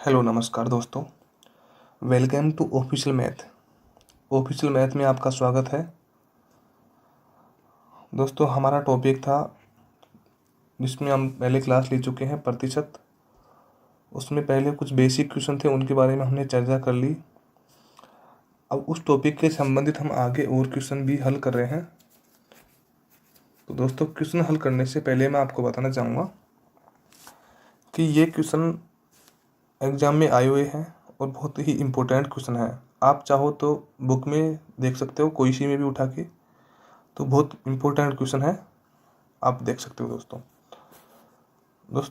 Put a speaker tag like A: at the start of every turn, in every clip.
A: Hello नमस्कार दोस्तों। Welcome to official math. Official math में आपका स्वागत है। दोस्तों हमारा टॉपिक था जिसमें हम पहले क्लास ले चुके हैं प्रतिशत। उसमें पहले कुछ बेसिक क्वेश्चन थे, उनके बारे में हमने चर्चा कर ली। अब उस टॉपिक के संबंधित हम आगे और क्वेश्चन भी हल कर रहे हैं। तो दोस्तों क्वेश्चन हल करने से पहले मैं आपको बताना चाहूँगा कि ये क्वेश्चन एग्ज़ाम में आए हुए हैं और बहुत ही इम्पोर्टेंट क्वेश्चन है। आप चाहो तो बुक में देख सकते हो, कोई सी में भी उठा के, तो बहुत इम्पोर्टेंट क्वेश्चन है, आप देख सकते हो दोस्तों।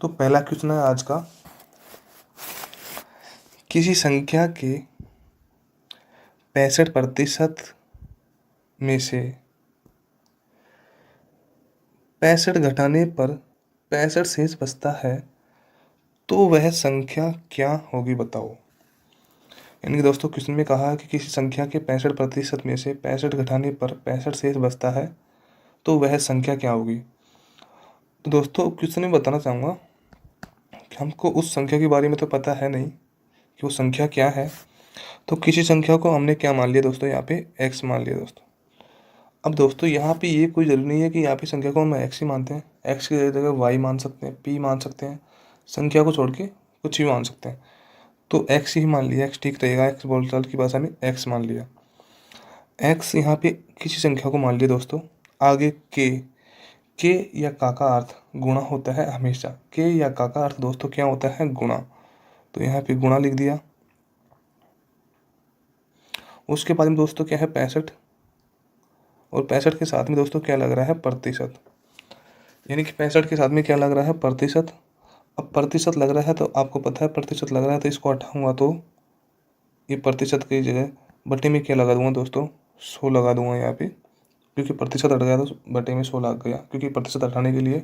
A: पहला क्वेश्चन है आज का। किसी संख्या के 65% में से 65 घटाने पर 65 शेष बचता है, तो वह संख्या क्या होगी बताओ। यानी कि दोस्तों क्वेश्चन में कहा है कि किसी संख्या के 65% में से 65 घटाने पर 65 शेष बचता है, तो वह संख्या क्या होगी। तो दोस्तों क्वेश्चन में बताना चाहूँगा कि हमको उस संख्या के बारे में तो पता है नहीं कि वो संख्या क्या है। तो किसी संख्या को हमने क्या मान लिया दोस्तों, यहाँ पे x मान लिया दोस्तों। अब दोस्तों यहाँ पे ये कोई ज़रूरी नहीं है कि यहाँ पे संख्या को हम x ही मानते हैं। x की जगह y मान सकते हैं, p मान सकते हैं, संख्या को छोड़ के कुछ भी मान सकते हैं। तो x ही मान लिया, x ठीक रहेगा। x बोलचाल की भाषा में x मान लिया। x यहाँ पे किसी संख्या को मान लिया दोस्तों। आगे के या का अर्थ गुणा होता है हमेशा। के या का अर्थ दोस्तों क्या होता है, गुणा। तो यहाँ पे गुणा लिख दिया। उसके बाद में दोस्तों क्या है 65, और 65 के साथ में दोस्तों क्या लग रहा है, प्रतिशत। यानी कि 65 के साथ में क्या लग रहा है, प्रतिशत। अब प्रतिशत लग रहा है तो आपको पता है प्रतिशत लग रहा है, तो इसको हटाऊंगा तो ये प्रतिशत की जगह बटे में क्या लगा दूंगा दोस्तों, 100 लगा दूंगा यहाँ पे, क्योंकि प्रतिशत हट गया तो बटे में 100 लग गया, क्योंकि प्रतिशत हटाने के लिए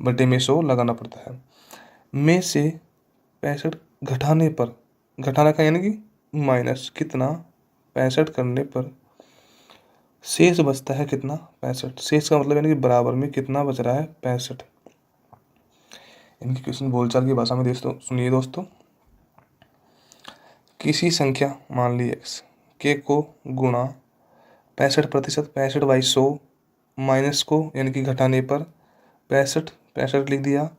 A: बटे में 100 लगाना पड़ता है। में से 65 घटाने पर, घटाना का यानी कि माइनस कितना, 65 करने पर शेष बचता है कितना, 65। शेष का मतलब यानी कि बराबर में कितना बच रहा है, 65। इनकी क्वेश्चन बोलचाल की भाषा में दोस्तों सुनिए दोस्तों। किसी संख्या मान ली x के को गुणा 65%, 65/100 माइनस को यानी कि घटाने पर 65 लिख दिया,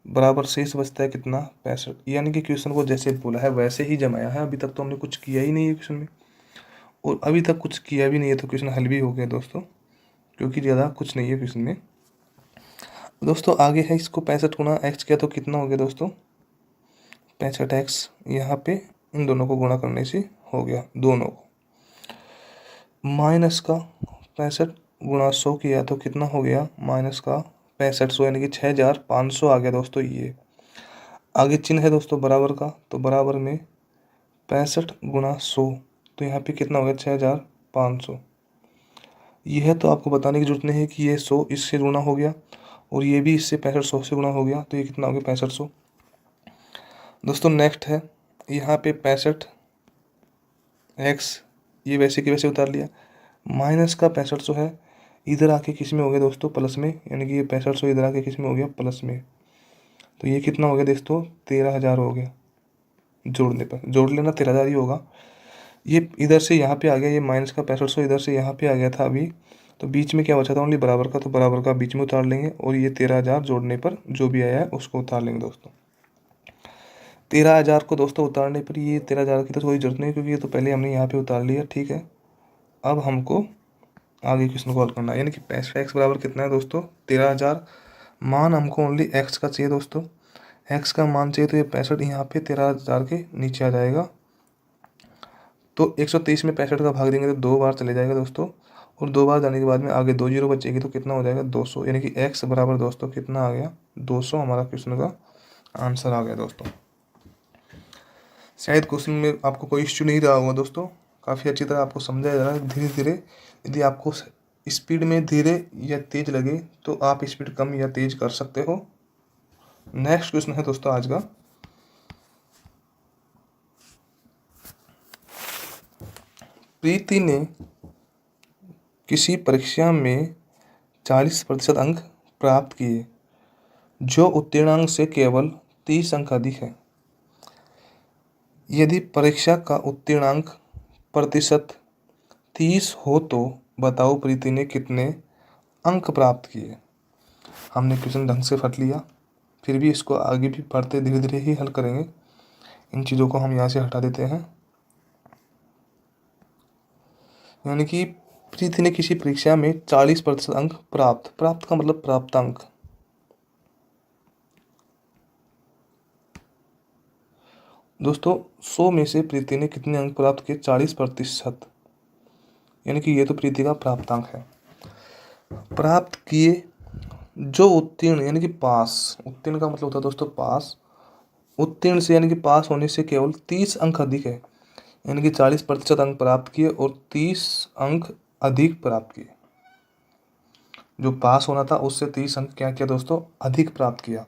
A: बराबर शेष बचता है कितना, 65। यानी कि क्वेश्चन को जैसे बोला है वैसे ही जमाया है। अभी तक तो हमने कुछ किया ही नहीं है क्वेश्चन में, और अभी तक कुछ किया भी नहीं है, तो क्वेश्चन हल भी हो गया दोस्तों, क्योंकि ज़्यादा कुछ नहीं है क्वेश्चन में। दोस्तों आगे है, इसको 65 गुणा x किया तो कितना हो गया दोस्तों, 65x। यहाँ पे इन दोनों को गुणा करने से हो गया दोनों को। माइनस का 65 गुणा 100 किया तो कितना हो गया, माइनस का 6500, यानी कि 6500 आ गया दोस्तों। ये आगे चिन्ह है दोस्तों बराबर का, तो बराबर में 65 गुणा 100, तो यहाँ पे कितना हो गया, 6500। यह तो आपको बताने की जरूरत नहीं है कि ये 100 इससे गुणा हो गया और ये भी इससे 6500 से गुणा हो गया, तो ये कितना हो गया, 6500 दोस्तों। नेक्स्ट है यहाँ पे 65x, ये वैसे कि वैसे उतार लिया। माइनस का 6500 है, इधर आके किस में हो गया दोस्तों, प्लस में, यानी कि ये 6500 इधर आके किस में हो गया, प्लस में। तो ये कितना हो गया दोस्तों, 13,000 हो गया। जोड़ने पर जोड़ लेना 13,000 ही होगा। ये इधर से यहाँ पे आ गया, ये माइनस का 6500 इधर से यहाँ पे आ गया था अभी, तो बीच में क्या बचा था, ओनली बराबर का, तो बराबर का बीच में उतार लेंगे, और ये 13,000 जोड़ने पर जो भी आया है उसको उतार लेंगे दोस्तों। 13,000 को दोस्तों उतारने पर ये 13,000 की तो कोई जरूरत नहीं, क्योंकि ये तो पहले हमने यहाँ पे उतार लिया, ठीक है। अब हमको आगे क्वेश्चन को हल करना है, यानी कि 65x बराबर कितना है दोस्तों, 13,000। मान हमको ओनली x का चाहिए दोस्तों, x का मान चाहिए, तो ये 65 यहाँ पे 13,000 के नीचे आ जाएगा। तो 123 में 65 का भाग देंगे तो 2 बार चले जाएगा दोस्तों, और 2 बार जाने के बाद में आगे 2 जीरो बचेगी, तो कितना हो जाएगा, 200। यानी कि x बराबर दोस्तों कितना आ गया, 200 हमारा क्वेश्चन का आंसर आ गया दोस्तों। शायद क्वेश्चन में आपको कोई इश्यू नहीं रहा होगा दोस्तों, काफ़ी अच्छी तरह आपको समझाया जा रहा है धीरे धीरे। यदि आपको स्पीड में धीरे या तेज लगे तो आप स्पीड कम या तेज कर सकते हो। नेक्स्ट क्वेश्चन है दोस्तों आज का। प्रीति ने किसी परीक्षा में 40% अंक प्राप्त किए, जो उत्तीर्णांक से केवल 30 अंक अधिक है। यदि परीक्षा का उत्तीर्णांक प्रतिशत 30 हो तो बताओ प्रीति ने कितने अंक प्राप्त किए। हमने क्वेश्चन ढंग से पढ़ लिया, फिर भी इसको आगे भी पढ़ते धीरे धीरे ही हल करेंगे। इन चीज़ों को हम यहाँ से हटा देते हैं। यानी कि प्रीति ने किसी परीक्षा में 40% अंक प्राप्त का मतलब प्राप्तांक। दोस्तों 100 में से प्रीति ने कितने अंक प्राप्त किए? 40%। यानी कि ये तो प्रीति का प्राप्तांक है। प्राप्त किए जो उत्तीर्ण यानी कि पास, उत्तीर्ण का मतलब होता है दोस्तों पास, उत्तीर्ण से यानी कि पास होने से केवल 30 अंक अधिक है। यानी कि 40% अंक प्राप्त किए और 30 अंक अधिक प्राप्त किए। जो पास होना था उससे 30 अंक क्या किया दोस्तों? अधिक प्राप्त किया।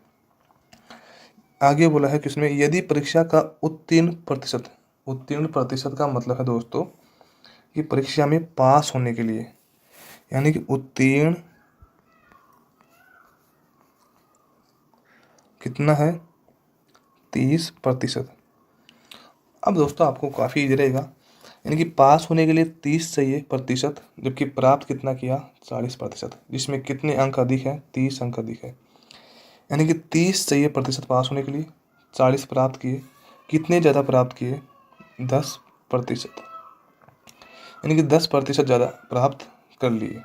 A: आगे बोला है कि उसमें यदि परीक्षा का उत्तीर्ण प्रतिशत का मतलब है दोस्तों कि परीक्षा में पास होने के लिए, यानी कि उत्तीर्ण कितना है? 30%। अब दोस्तों आपको काफ़ी इजी रहेगा, यानी कि पास होने के लिए 30 चाहिए प्रतिशत, जबकि प्राप्त कितना किया? 40%। जिसमें कितने अंक अधिक है? 30 अंक अधिक है। यानी कि 30 चाहिए प्रतिशत पास होने के लिए, 40 प्राप्त किए। कितने ज़्यादा प्राप्त किए? 10%। यानी कि 10% ज़्यादा प्राप्त कर लिए।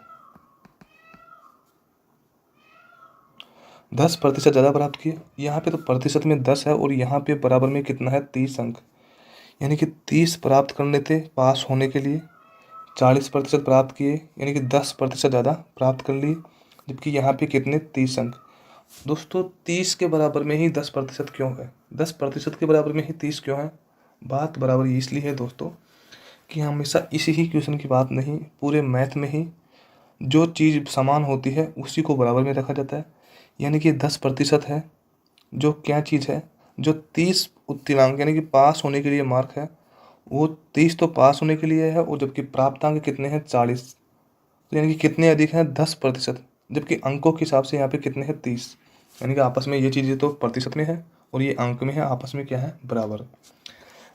A: 10% ज़्यादा प्राप्त किए। यहाँ पे तो प्रतिशत में 10 है और यहाँ पे बराबर में कितना है? 30 अंक। यानी कि 30 प्राप्त करने थे पास होने के लिए, 40% प्राप्त किए, यानी कि 10% ज़्यादा प्राप्त कर लिए। जबकि यहाँ पे कितने? 30 अंक। दोस्तों 30 के बराबर में ही 10% क्यों है? 10% के बराबर में ही 30 क्यों है? बात बराबर इसलिए है दोस्तों कि हमेशा इसी ही क्वेश्चन की बात नहीं, पूरे मैथ में ही जो चीज़ समान होती है उसी को बराबर में रखा जाता है। यानी कि 10% है जो क्या चीज़ है? जो 30 उत्तीर्णांक यानी कि पास होने के लिए मार्क है, वो 30 तो पास होने के लिए है, और जबकि प्राप्तांक कितने हैं? 40। तो यानी कि कितने अधिक हैं? 10%। जबकि अंकों के हिसाब से यहाँ पे कितने हैं? 30। यानी कि आपस में ये चीज़ें तो प्रतिशत में है और ये अंक में है, आपस में क्या है? बराबर।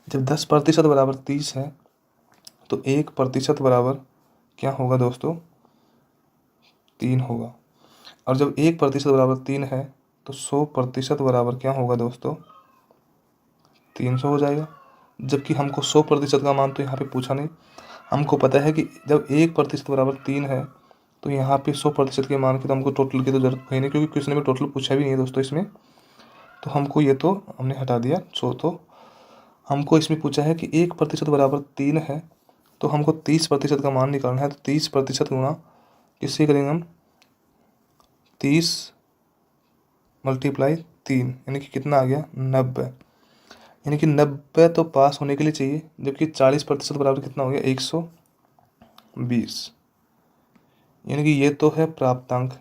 A: जब 10% बराबर 30 है तो 1% बराबर क्या होगा दोस्तों? 3 होगा। और जब 1% बराबर 3 है तो 100% बराबर क्या होगा दोस्तों? 300 हो जाएगा। जबकि हमको 100% का मान तो यहाँ पे पूछा नहीं, हमको पता है कि जब 1% बराबर 3 है तो यहाँ पे 100% के मान की तो हमको टोटल की तो जरूरत है नहीं, क्योंकि क्वेश्चन में टोटल पूछा भी नहीं है दोस्तों इसमें। तो हमको ये तो हमने हटा दिया। तो हमको इसमें पूछा है कि 1% बराबर 3 है, तो हमको 30% का मान निकालना है। तो 30% गुणा किससे करेंगे हम? 30 मल्टीप्लाई 3, यानी कि कितना आ गया? 90। यानी कि 90 तो पास होने के लिए चाहिए, जबकि 40% बराबर कितना हो गया? 120। यानी कि ये तो है प्राप्तांक।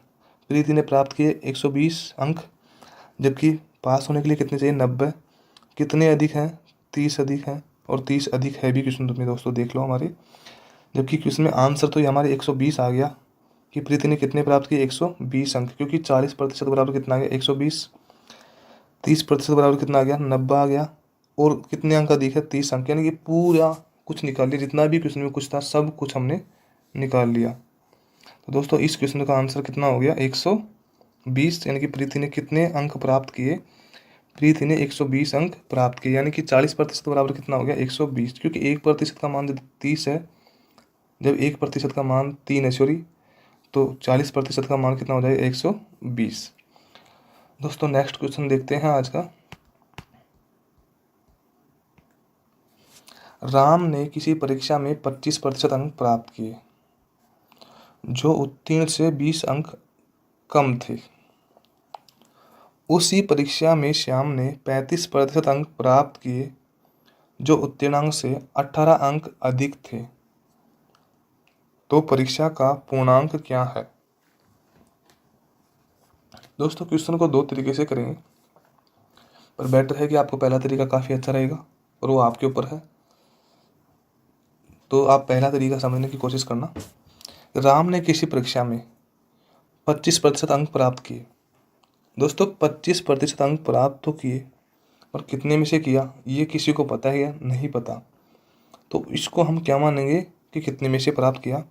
A: प्रीति ने प्राप्त किए 120 अंक, जबकि पास होने के लिए कितने चाहिए? 90। कितने अधिक हैं? 30 अधिक हैं, और 30 अधिक है भी क्वेश्चन में दोस्तों, देख लो हमारे। जबकि क्वेश्चन में आंसर तो ये हमारे 120 आ गया कि प्रीति ने कितने प्राप्त किए? 120 अंक, क्योंकि 40% बराबर कितना आ गया? 120। 30% बराबर कितना आ गया? 90 आ गया। और कितने अंक अधिक है? 30 अंक। यानी कि पूरा कुछ निकाल लिया, जितना भी क्वेश्चन में कुछ था सब कुछ हमने निकाल लिया। तो दोस्तों इस क्वेश्चन का आंसर कितना हो गया? 120। यानी कि प्रीति ने कितने अंक प्राप्त किए? प्रीति ने 120 अंक प्राप्त किए। यानी कि 40% बराबर कितना हो गया? 120, क्योंकि 1% का मान जब 30 है, जब 1% का मान 3 है, सॉरी, तो 40% का मान कितना हो जाएगा? 120। दोस्तों नेक्स्ट क्वेश्चन देखते हैं आज का। राम ने किसी परीक्षा में 25% अंक प्राप्त किए जो उत्तीर्ण से 20 अंक कम थे। उसी परीक्षा में श्याम ने 35% अंक प्राप्त किए जो उत्तीर्णांक से 18 अंक अधिक थे। तो परीक्षा का पूर्णांक क्या है? दोस्तों क्वेश्चन को दो तरीके से करेंगे, पर बेटर है कि आपको पहला तरीका काफ़ी अच्छा रहेगा और वो आपके ऊपर है। तो आप पहला तरीका समझने की कोशिश करना। राम ने किसी परीक्षा में 25% अंक प्राप्त किए। दोस्तों 25% अंक प्राप्त तो किए, और कितने में से किया ये किसी को पता है या नहीं पता। तो इसको हम क्या मानेंगे कि कितने में से प्राप्त किया।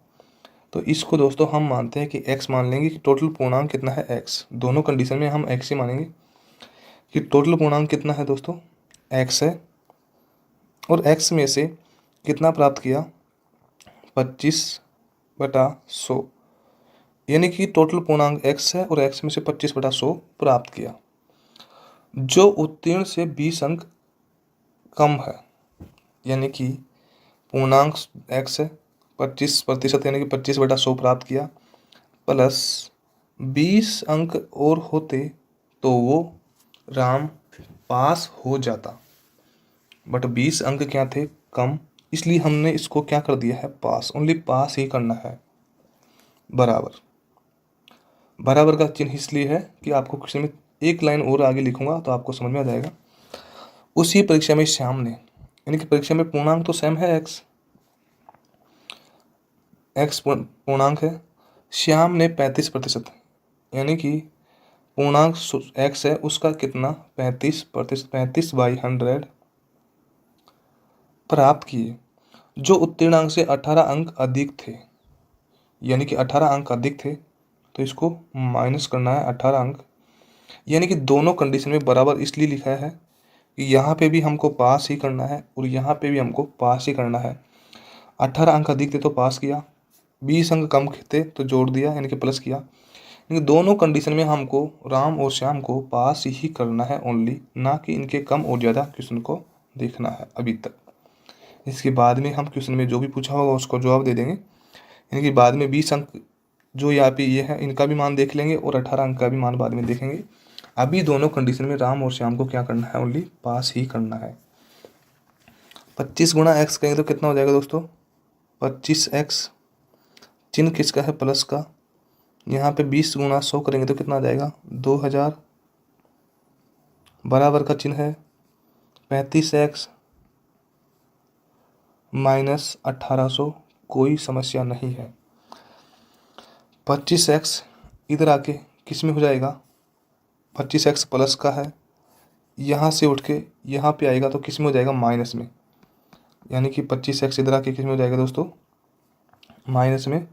A: तो इसको दोस्तों हम मानते हैं कि x मान लेंगे कि टोटल पूर्णांक कितना है x। दोनों कंडीशन में हम x ही मानेंगे कि टोटल पूर्णांक कितना है दोस्तों x है, और x में से कितना प्राप्त किया 25/100, यानी कि टोटल पूर्णांक x है और x में से 25/100 प्राप्त किया। जो उत्तीर्ण से 20 अंक कम है, यानी कि पूर्णांक x है 25% यानी कि 25/100 प्राप्त किया, प्लस 20 अंक और होते तो वो राम पास हो जाता, बट 20 अंक क्या थे कम, इसलिए हमने इसको क्या कर दिया है पास, ओनली पास ही करना है। बराबर, बराबर का चिन्ह इसलिए है कि आपको क्वेश्चन में एक लाइन और आगे लिखूंगा तो आपको समझ में आ जाएगा। उसी परीक्षा में श्याम ने, यानी कि परीक्षा में पूर्णांक तो सेम है एक्स पूर्णांक है, श्याम ने 35%, यानी कि पूर्णांक एक्स है उसका कितना 35%, 35/100 प्राप्त किए, जो उत्तीर्णांक से 18 अंक अधिक थे, यानी कि 18 अंक अधिक थे, तो इसको माइनस करना है 18 अंक, यानी कि दोनों कंडीशन में बराबर इसलिए लिखा है कि यहाँ पे भी हमको पास ही करना है और यहाँ पे भी हमको पास ही करना है। 18 अंक अधिक थे तो पास किया, 20 अंक कम थे तो जोड़ दिया यानी कि प्लस किया, यानी दोनों कंडीशन में हमको राम और श्याम को पास ही करना है ओनली, ना कि इनके कम और ज़्यादा क्वेश्चन को देखना है अभी तक। इसके बाद में हम क्वेश्चन में जो भी पूछा होगा उसको जवाब दे देंगे, यानी कि बाद में 20 अंक जो यहाँ पे ये है इनका भी मान देख लेंगे और 18 अंक का भी मान बाद में देखेंगे। अभी दोनों कंडीशन में राम और श्याम को क्या करना है ओनली पास ही करना है। 25 गुणा x कहेंगे तो कितना हो जाएगा दोस्तों 25x, चिन्ह किसका है प्लस का, यहाँ पे 20 गुणा 100 करेंगे तो कितना आ जाएगा 2000, बराबर का चिन्ह है 35x माइनस 1800, कोई समस्या नहीं है। 25x इधर आके किस में हो जाएगा 25x प्लस का है, यहाँ से उठ के यहाँ पे आएगा तो किस में हो जाएगा माइनस में, यानी कि 25x इधर आके किस में हो जाएगा दोस्तों माइनस में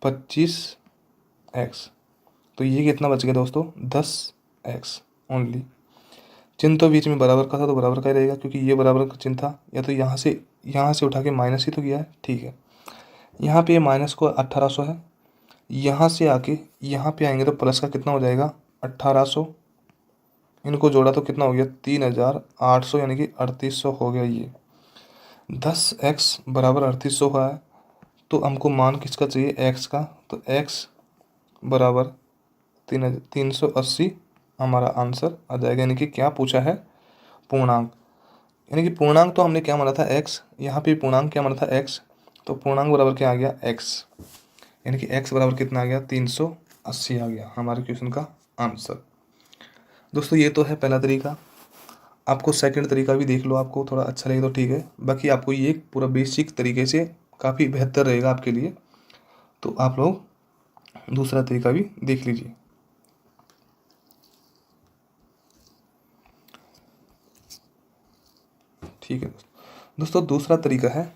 A: 25x, तो ये कितना बच गया दोस्तों 10x ओनली। चिन्ह तो बीच में बराबर का था तो बराबर का ही रहेगा, क्योंकि ये बराबर का चिन्ह था, या तो यहाँ से उठा के माइनस ही तो किया है, ठीक है। यहाँ पे ये माइनस को 1800 है, यहाँ से आके यहाँ पे आएंगे तो प्लस का कितना हो जाएगा 1800, इनको जोड़ा तो कितना हो गया 3800, यानी कि 3800 हो गया। ये 10x बराबर 3800 है, तो हमको मान किसका चाहिए x का, तो x बराबर 380 हमारा आंसर आ जाएगा, यानी कि क्या पूछा है पूर्णांक, यानी कि पूर्णांक तो हमने क्या माना था x, यहाँ पे पूर्णांक क्या माना था x, तो पूर्णांक बराबर क्या आ गया x, यानी कि x बराबर कितना आ गया 380 आ गया हमारे क्वेश्चन का आंसर। दोस्तों ये तो है पहला तरीका, आपको सेकंड तरीका भी देख लो, आपको थोड़ा अच्छा लगे तो ठीक है, बाकी आपको ये पूरा बेसिक तरीके से काफ़ी बेहतर रहेगा आपके लिए, तो आप लोग दूसरा तरीका भी देख लीजिए। ठीक है दोस्तों, दूसरा तरीका है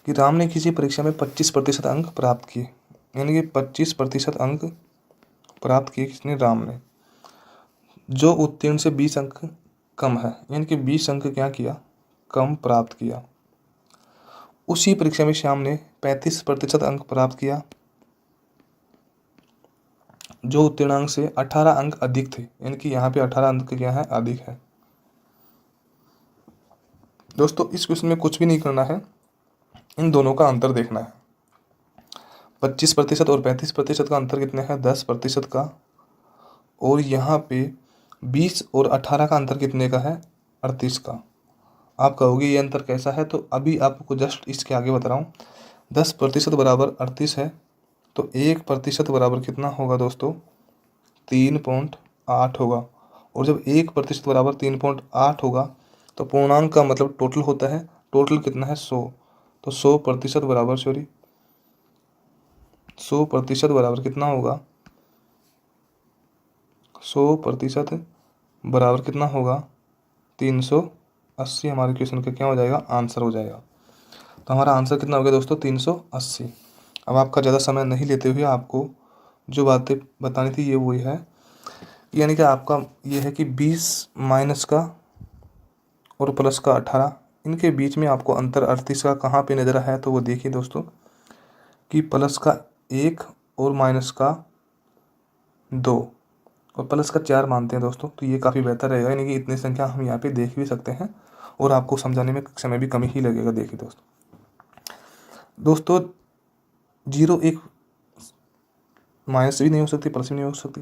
A: कि राम ने किसी परीक्षा में 25% अंक प्राप्त किए, यानी कि 25% अंक प्राप्त किए किसने राम ने, जो उत्तीर्ण से 20 अंक कम है, यानी कि 20 अंक क्या किया कम प्राप्त किया। उसी परीक्षा में श्याम ने 35% अंक प्राप्त किया, जो उत्तीर्णांक से 18 अंक अधिक थे, यानी कि यहाँ पे 18 अंक क्या है अधिक है। दोस्तों इस क्वेश्चन में कुछ भी नहीं करना है, इन दोनों का अंतर देखना है। 25% और 35% का अंतर कितने है 10% का, और यहाँ पे 20 और 18 का अंतर कितने का है 38 का। आप कहोगे ये अंतर कैसा है, तो अभी आपको जस्ट इसके आगे बता रहा हूँ। 10% बराबर 38 है, तो 1% बराबर कितना होगा दोस्तों 3.8 होगा, और जब 1% बराबर 3.8 होगा तो पूर्णांक का मतलब टोटल होता है, टोटल कितना है 100, तो 100% बराबर 100% बराबर कितना होगा 100% बराबर कितना होगा 380 हमारे क्वेश्चन का क्या हो जाएगा, आंसर हो जाएगा। तो हमारा आंसर कितना हो गया दोस्तों, 380। अब आपका ज़्यादा समय नहीं लेते हुए आपको जो बातें बतानी थी ये वही है, यानी कि आपका ये है कि 20 माइनस का और प्लस का 18, इनके बीच में आपको अंतर 38 का कहाँ पे नज़र है, तो वो देखिए दोस्तों कि प्लस का 1 और माइनस का 2 और प्लस का 4 मानते हैं दोस्तों, तो ये काफ़ी बेहतर रहेगा, यानी कि इतनी संख्या हम यहाँ पे देख भी सकते हैं और आपको समझाने में समय भी कम ही लगेगा। देखिए दोस्तों 0 1 माइनस भी नहीं हो सकती, प्लस भी नहीं हो सकती।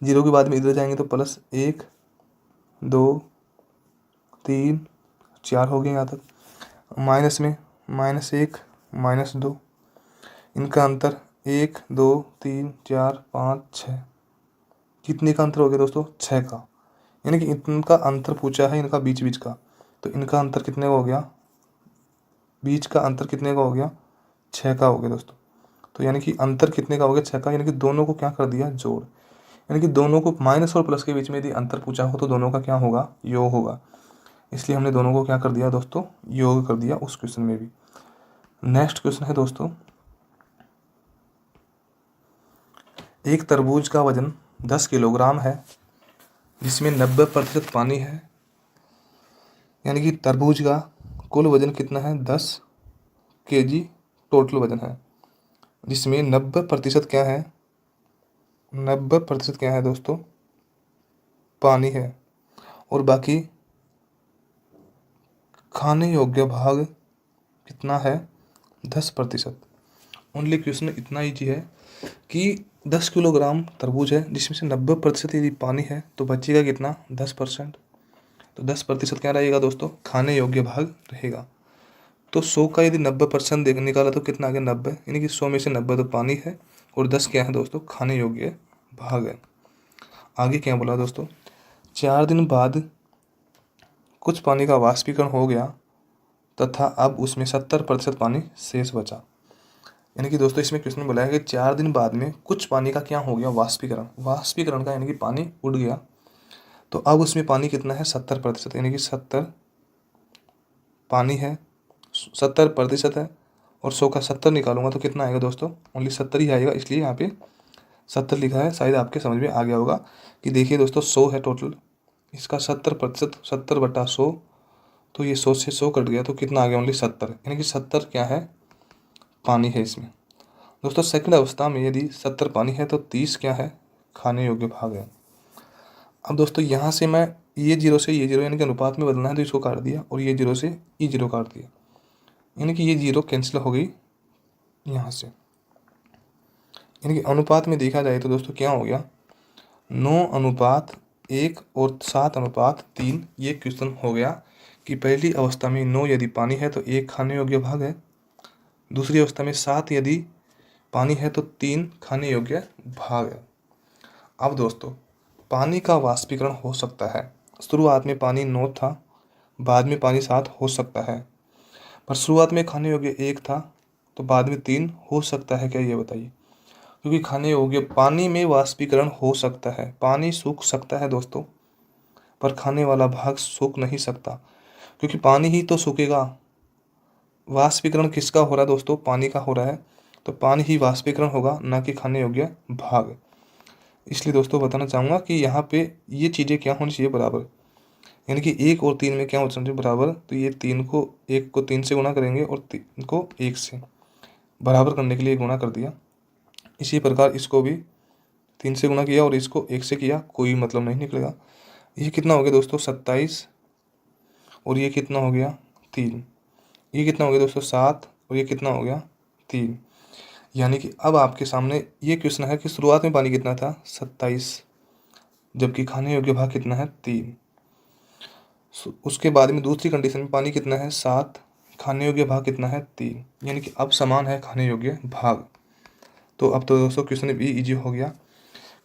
A: 0 के बाद में इधर जाएंगे तो प्लस 1 2 3 4 हो गए यहाँ तक। माइनस में -1 -2, इनका अंतर 1 2 3 4 5 6, कितने का अंतर हो गया दोस्तों, 6 का, यानी कि इनका अंतर पूछा है इनका बीच बीच का, तो इनका अंतर कितने का हो गया, बीच का अंतर कितने का हो गया, 6 का हो गया दोस्तों। तो यानी कि अंतर कितने का हो गया, 6 का, यानी कि दोनों को क्या कर दिया, जोड़, यानी कि दोनों को माइनस और प्लस के बीच में यदि अंतर पूछा हो तो दोनों का क्या होगा, योग होगा, इसलिए हमने दोनों को क्या कर दिया दोस्तों, योग कर दिया उस क्वेश्चन में भी। नेक्स्ट क्वेश्चन है दोस्तों, एक तरबूज का वजन 10 किलोग्राम है जिसमें 90% पानी है, यानी कि तरबूज का कुल वजन कितना है, 10 केजी टोटल वजन है, जिसमें 90% क्या है, 90% क्या है दोस्तों, पानी है, और बाकी खाने योग्य भाग कितना है, 10%। ओनली क्वेश्चन इतना ईजी है कि 10 किलोग्राम तरबूज है जिसमें से 90% यदि पानी है तो बचेगा कितना, 10%। तो 10% क्या रहेगा दोस्तों, खाने योग्य भाग रहेगा। तो 100 का यदि 90% निकाला तो कितना आ गया, 90, यानी कि 100 में से 90 तो पानी है और 10 क्या है दोस्तों, खाने योग्य भाग है। आगे क्या बोला दोस्तों, 4 दिन बाद कुछ पानी का वाष्पीकरण हो गया तथा अब उसमें 70% पानी शेष बचा, यानी कि दोस्तों इसमें क्वेश्चन बोला है कि 4 दिन बाद में कुछ पानी का क्या हो गया, वाष्पीकरण, वाष्पीकरण का यानी कि पानी उड़ गया, तो अब उसमें पानी कितना है, 70%, यानी कि 70 पानी है, 70% है, और 100 का 70 निकालूंगा तो कितना आएगा दोस्तों, ओनली 70 ही आएगा, इसलिए यहाँ पे 70 लिखा है। शायद आपके समझ में आ गया होगा कि देखिए दोस्तों 100 है टोटल, इसका 70%, 70/100, तो ये 100 से 100 कट गया तो कितना आ गया, ओनली 70, यानी कि 70 क्या है, पानी है इसमें। दोस्तों सेकंड अवस्था में यदि 70 पानी है तो 30 क्या है, खाने योग्य भाग है। अब दोस्तों यहाँ से मैं ये 0 से ये 0 यानी कि अनुपात में बदलना है तो इसको काट दिया, और ये 0 से ये 0 काट दिया, यानी कि ये 0 कैंसिल हो गई यहाँ से, यानी कि अनुपात में देखा जाए तो दोस्तों क्या हो गया, 9:1 और 7:3, ये क्वेश्चन हो गया कि पहली अवस्था में 9 यदि पानी है तो 1 खाने योग्य भाग है, दूसरी अवस्था में 7 यदि पानी है तो 3 खाने योग्य भाग है। अब दोस्तों पानी का वाष्पीकरण हो सकता है, शुरुआत में पानी 9 था, बाद में पानी 7 हो सकता है, पर शुरुआत में खाने योग्य 1 था तो बाद में 3 हो सकता है, क्या ये बताइए, क्योंकि खाने योग्य पानी में वाष्पीकरण हो सकता है, पानी सूख सकता है दोस्तों, पर खाने वाला भाग सूख नहीं सकता, क्योंकि पानी ही तो सूखेगा। वाष्पीकरण किसका हो रहा है दोस्तों, पानी का हो रहा है, तो पानी ही वाष्पीकरण होगा, ना कि खाने योग्य भाग। इसलिए दोस्तों बताना चाहूँगा कि यहाँ पे ये चीज़ें क्या होनी चाहिए, बराबर, यानी कि 1 और 3 में क्या होना चाहिए, बराबर, तो ये 3 को 1 को 3 से गुणा करेंगे और 3 को 1 से बराबर करने के लिए गुणा कर दिया। इसी प्रकार इसको भी 3 से गुणा किया और इसको 1 से किया, कोई मतलब नहीं निकलेगा। ये कितना हो गया दोस्तों, 27, और ये कितना हो गया, 3, ये कितना हो गया दोस्तों, 7, और ये कितना हो गया, 3, यानी कि अब आपके सामने ये क्वेश्चन है कि शुरुआत में पानी कितना था, 27, जबकि खाने योग्य भाग कितना है, 3। उसके बाद में दूसरी कंडीशन में पानी कितना है, 7, खाने योग्य भाग कितना है, 3, यानी कि अब समान है खाने योग्य भाग। तो अब तो दोस्तों क्वेश्चन भी इजी हो गया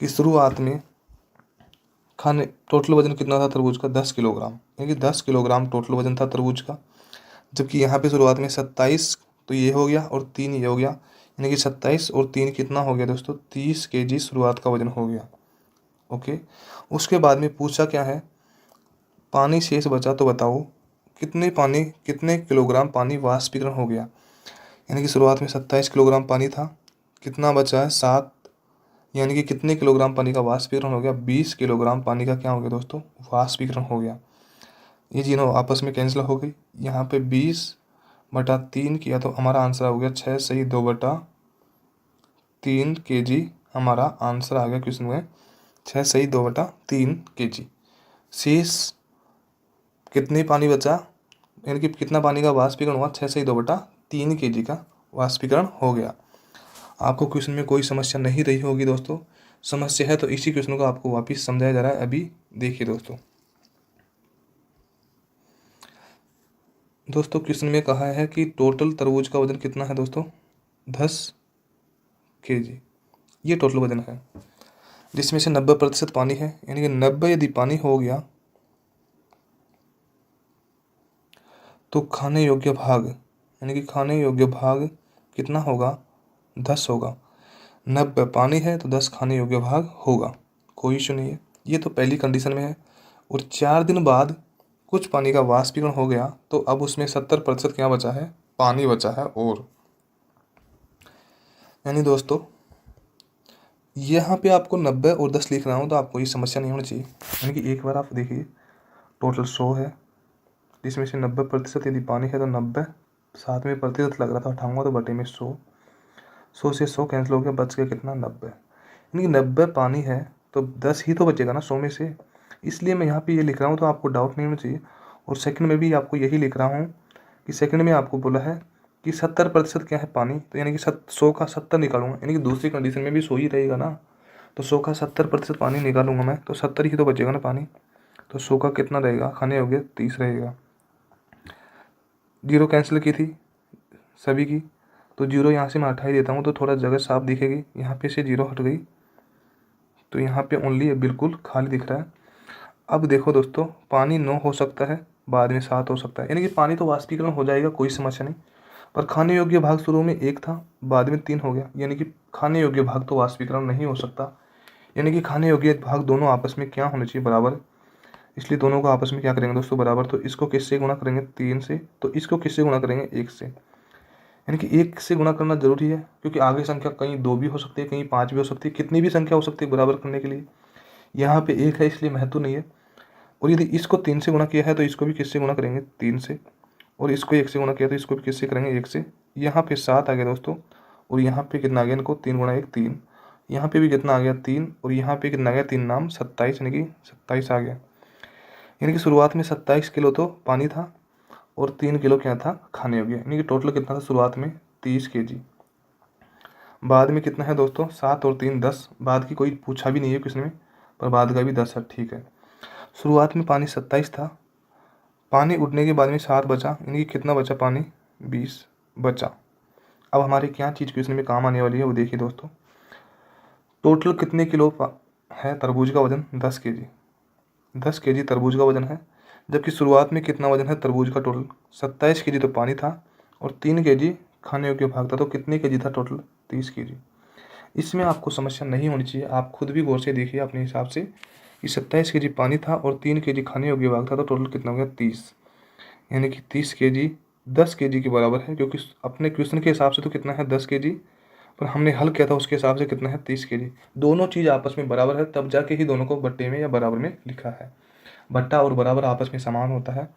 A: कि शुरुआत में खाने टोटल वजन कितना था तरबूज का, 10 किलोग्राम, यानी कि 10 किलोग्राम टोटल वजन था तरबूज का, जबकि यहाँ पे शुरुआत में 27, तो ये हो गया और 3 ये हो गया, यानी कि 27 और 3 कितना हो गया दोस्तों, 30 केजी शुरुआत का वजन हो गया। ओके, उसके बाद में पूछा क्या है, पानी शेष बचा तो बताओ कितने किलोग्राम पानी वाष्पीकरण हो गया। यानी कि शुरुआत में 27 किलोग्राम पानी था, कितना बचा है 7, यानी कि कितने किलोग्राम पानी का वाष्पीकरण हो गया, 20 किलोग्राम पानी का क्या हो गया दोस्तों, वाष्पीकरण हो गया। ये तीनों आपस में कैंसिल हो गई। यहाँ पे 20/3 किया तो हमारा आंसर हो गया 6 सही 2/3 kg। हमारा आंसर आ गया क्वेश्चन में 6 सही 2/3 kg। शेष कितने पानी बचा, यानी कि कितना पानी का वाष्पीकरण हुआ, 6 सही 2/3 kg का वाष्पीकरण हो गया। आपको क्वेश्चन में कोई समस्या नहीं रही होगी दोस्तों। समस्या है तो इसी क्वेश्चन को आपको वापस समझाया जा रहा है। अभी देखिए दोस्तों क्वेश्चन में कहा है कि टोटल तरबूज का वजन कितना है दोस्तों, 10 kg। ये टोटल वजन है, जिसमें से 90% पानी है। यानी कि 90 यदि पानी हो गया तो खाने योग्य भाग, यानी कि खाने योग्य भाग कितना होगा, 10 होगा। 90 पानी है तो 10 खाने योग्य भाग होगा, कोई इशू नहीं है। ये तो पहली कंडीशन में है। और 4 दिन बाद कुछ पानी का वाष्पीकरण हो गया तो अब उसमें 70% क्या बचा है, पानी बचा है। और यानी दोस्तों यहाँ पे आपको 90 और 10 लिख रहा हूँ तो आपको ये समस्या नहीं होनी चाहिए। यानी कि एक बार आप देखिए, टोटल 100 है, जिसमें से 90% यदि पानी है तो 90, साथ में प्रतिशत लग रहा था उठाऊंगा तो बटे में 100 से 100 कैंसिल हो गया, बच गया कितना, 90। यानी कि 90 पानी है तो 10 ही तो बचेगा ना 100 में से, इसलिए मैं यहाँ पे ये लिख रहा हूँ तो आपको डाउट नहीं होना चाहिए। और सेकंड में भी आपको यही लिख रहा हूँ कि सेकंड में आपको बोला है कि 70% क्या है, पानी। तो यानी कि 100 का 70 निकालूंगा, यानी कि दूसरी कंडीशन में भी 100 ही रहेगा ना, तो 100 का 70% पानी निकालूंगा मैं तो 70 ही तो बचेगा ना पानी। तो 100 का कितना रहेगा, खाने हो गए 30 रहेगा। जीरो कैंसिल की थी सभी की, तो जीरो यहाँ से मैं हटा ही देता हूँ तो थोड़ा जगह साफ दिखेगी। यहाँ पे से जीरो हट गई तो यहाँ पे ओनली बिल्कुल खाली दिख रहा है। अब देखो दोस्तों, पानी 9 हो सकता है, बाद में 7 हो सकता है, यानी कि पानी तो वाष्पीकरण हो जाएगा, कोई समस्या नहीं। पर खाने योग्य भाग शुरू में 1 था, बाद में 3 हो गया, यानी कि खाने योग्य भाग तो वाष्पीकरण नहीं हो सकता। यानी कि खाने योग्य भाग दोनों आपस में क्या होने चाहिए, बराबर। इसलिए दोनों को आपस में क्या करेंगे दोस्तों, बराबर। तो इसको किससे गुणा करेंगे, 3 से, तो इसको किससे गुणा करेंगे, 1 से। यानी कि 1 से गुणा करना जरूरी है, क्योंकि आगे संख्या कहीं 2 भी हो सकती है, कहीं 5 भी हो सकती है, कितनी भी संख्या हो सकती है बराबर करने के लिए। यहाँ पे 1 है इसलिए महत्व नहीं है। और यदि इसको 3 से गुणा किया है तो इसको भी किससे गुणा करेंगे, 3 से। और इसको 1 से गुणा किया तो इसको भी किससे करेंगे, 1 से। यहाँ पे 7 आ गया दोस्तों, और यहाँ पे कितना आ गया, इनको 3 गुणा 1 3। यहाँ पे भी कितना आ गया, 3, और यहाँ पे कितना आ गया, 3 नाम 27, यानी कि 27 आ गया। यानी कि शुरुआत में 27 किलो तो पानी था और 3 किलो क्या था, खाने योग्य। यानी कि टोटल कितना था शुरुआत में, 30 kg। बाद में कितना है दोस्तों, 7 और 3 10। बाद की कोई पूछा भी नहीं है किसने में, पर बाद का भी 10 है, ठीक है। शुरुआत में पानी 27 था, पानी उठने के बाद में 7 बचा, यानी कि कितना बचा पानी, 20 बचा। अब हमारे क्या चीज़ क्वेश्चन में काम आने वाली है वो देखिए दोस्तों। टोटल कितने किलो है तरबूज का वजन, 10 kg। 10 kg तरबूज का वजन है, जबकि शुरुआत में कितना वजन है तरबूज का, टोटल 27 kg तो पानी था और 3 kg खाने योग्य भाग था, तो कितने kg था टोटल, 30 kg। इसमें आपको समस्या नहीं होनी चाहिए, आप खुद भी गौर से देखिए अपने हिसाब से कि 27 kg पानी था और 3 kg खाने योग्य भाग था, तो टोटल कितना हो गया, 30। यानी कि 30 kg 10 kg के बराबर है, क्योंकि अपने क्वेश्चन के हिसाब से तो कितना है 10 kg, पर हमने हल किया था उसके हिसाब से कितना है 30 kg। दोनों चीज़ आपस में बराबर है, तब जाके ही दोनों को बट्टे में या बराबर में लिखा है। बट्टा और बराबर आपस में समान होता है।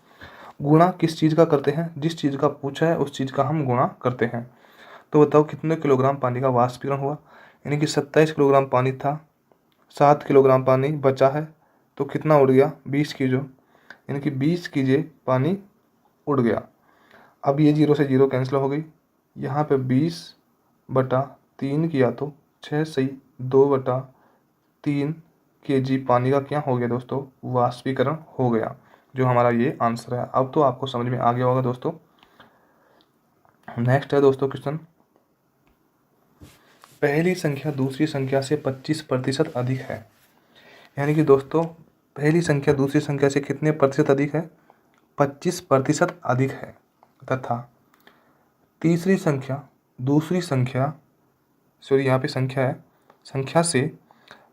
A: गुणा किस चीज़ का करते हैं, जिस चीज़ का पूछा है उस चीज़ का हम गुणा करते हैं। तो बताओ कितने किलोग्राम पानी का वाष्पीकरण हुआ, यानी कि 27 किलोग्राम पानी था, 7 किलोग्राम पानी बचा है, तो कितना उड़ गया, 20 kg, यानी कि 20 kg पानी उड़ गया। अब ये 0 से 0 कैंसिल हो गई, यहाँ पे 20/3 किया तो 6 सही 2/3 kg पानी का क्या हो गया दोस्तों, वाष्पीकरण हो गया, जो हमारा ये आंसर है। अब तो आपको समझ में आ गया होगा दोस्तों। नेक्स्ट है दोस्तों क्वेश्चन, पहली संख्या दूसरी संख्या से 25% अधिक है। यानी कि दोस्तों पहली संख्या दूसरी संख्या से कितने प्रतिशत अधिक है, 25% अधिक है, तथा तीसरी संख्या दूसरी संख्या, सॉरी यहाँ पे संख्या है, संख्या से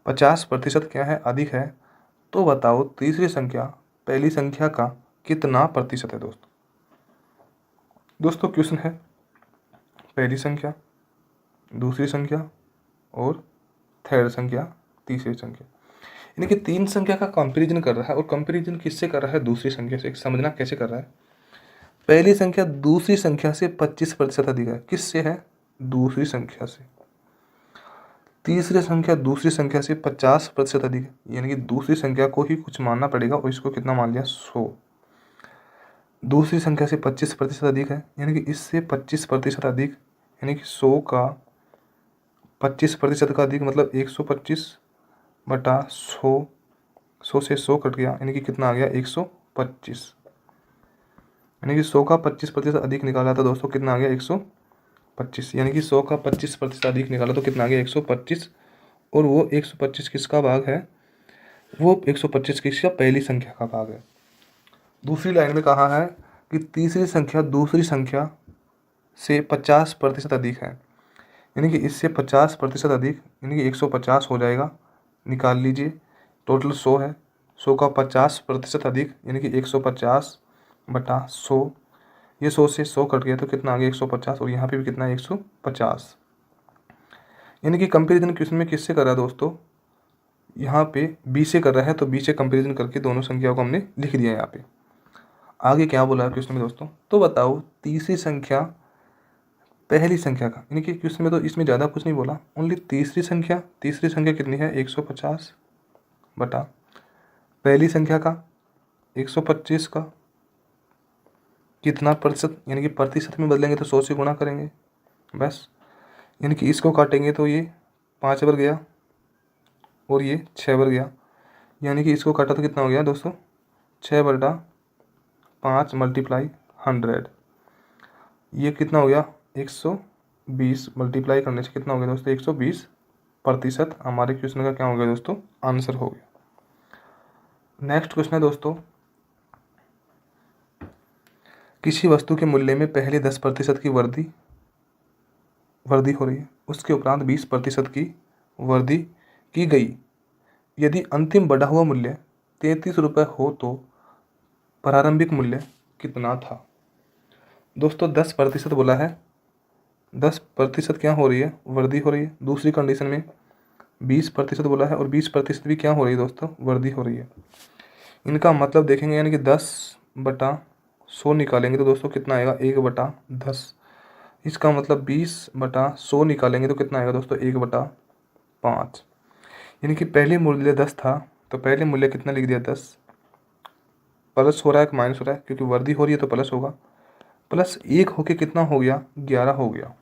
A: 50% क्या है, अधिक है। तो बताओ तीसरी संख्या पहली संख्या का कितना प्रतिशत है दोस्तों। दोस्तों क्वेश्चन है पहली संख्या, दूसरी संख्या और थर्ड संख्या, तीसरी संख्या, यानी कि 3 संख्या का कंपैरिजन कर रहा है। और कंपैरिजन किससे कर रहा है? दूसरी संख्या से। समझना कैसे कर रहा है। पहली संख्या दूसरी संख्या से 25% अधिक है। किससे है? दूसरी संख्या से। तीसरी संख्या दूसरी संख्या से 50% अधिक है, यानी कि दूसरी संख्या को ही कुछ मानना पड़ेगा और इसको कितना मान लिया? 100। दूसरी संख्या से 25% अधिक है, यानी कि इससे 25% अधिक, यानी कि 100 का 25% का अधिक मतलब 125 बटा 100। 100 से 100 कट गया, यानी कि कितना आ गया? 125। यानी कि 100 का 25% अधिक निकाला था दोस्तों, कितना आ गया? 125। यानी कि 100 का 25% अधिक निकाला तो कितना आ गया? 125। और वो 125 किसका भाग है? वो 125 किसका? पहली संख्या का भाग है। दूसरी लाइन में कहा है कि तीसरी संख्या दूसरी संख्या से 50% अधिक है, यानी कि इससे 50% अधिक, यानी कि 150 हो जाएगा। निकाल लीजिए, टोटल 100 है। 100 का 50% अधिक, यानी कि 150 बटा 100। ये 100 से 100 कट गया तो कितना आ गया? 150। और यहाँ पे भी कितना है? 150। यानी कि कंपेरिजन क्वेश्चन में किससे कर रहा है दोस्तों? यहाँ पे बी से कर रहा है, तो बी से कंपेरिजन करके दोनों संख्याओं को हमने लिख दिया यहाँ पे। आगे क्या बोला है क्वेश्चन में दोस्तों? तो बताओ तीसरी संख्या पहली संख्या का, यानी कि क्वेश्चन में तो इसमें ज़्यादा कुछ नहीं बोला, ओनली तीसरी संख्या। तीसरी संख्या कितनी है? 150 बटा पहली संख्या का 125 का कितना प्रतिशत, यानी कि प्रतिशत में बदलेंगे तो 100 से गुणा करेंगे बस। यानी कि इसको काटेंगे तो ये 5 बार गया और ये 6 बार गया, यानी कि इसको काटा तो कितना हो गया दोस्तों? 6 बटा 5 मल्टीप्लाई 100। ये कितना हो गया? 120 मल्टीप्लाई करने से कितना हो गया दोस्तों? 120% हमारे क्वेश्चन का क्या हो गया दोस्तों? आंसर हो गया। नेक्स्ट क्वेश्चन है दोस्तों, किसी वस्तु के मूल्य में पहले 10% की वृद्धि हो रही है, उसके उपरांत 20% की वृद्धि की गई। यदि अंतिम बढ़ा हुआ मूल्य 33 रुपये हो तो प्रारंभिक मूल्य कितना था? दोस्तों 10% बोला है, 10% क्या हो रही है? वृद्धि हो रही है। दूसरी कंडीशन में 20% बोला है और 20% भी क्या हो रही है दोस्तों? वृद्धि हो रही है। इनका मतलब देखेंगे, यानी कि 10/100 निकालेंगे तो दोस्तों कितना आएगा? 1/10। इसका मतलब 20/100 निकालेंगे तो कितना आएगा दोस्तों? 1/5। यानी कि पहले मूल्य 10 था तो पहले मूल्य कितना लिख दिया? 10। प्लस हो रहा है कि माइनस हो रहा है? क्योंकि वृद्धि हो रही है तो प्लस होगा। प्लस 1 होके कितना हो गया? 11 हो गया।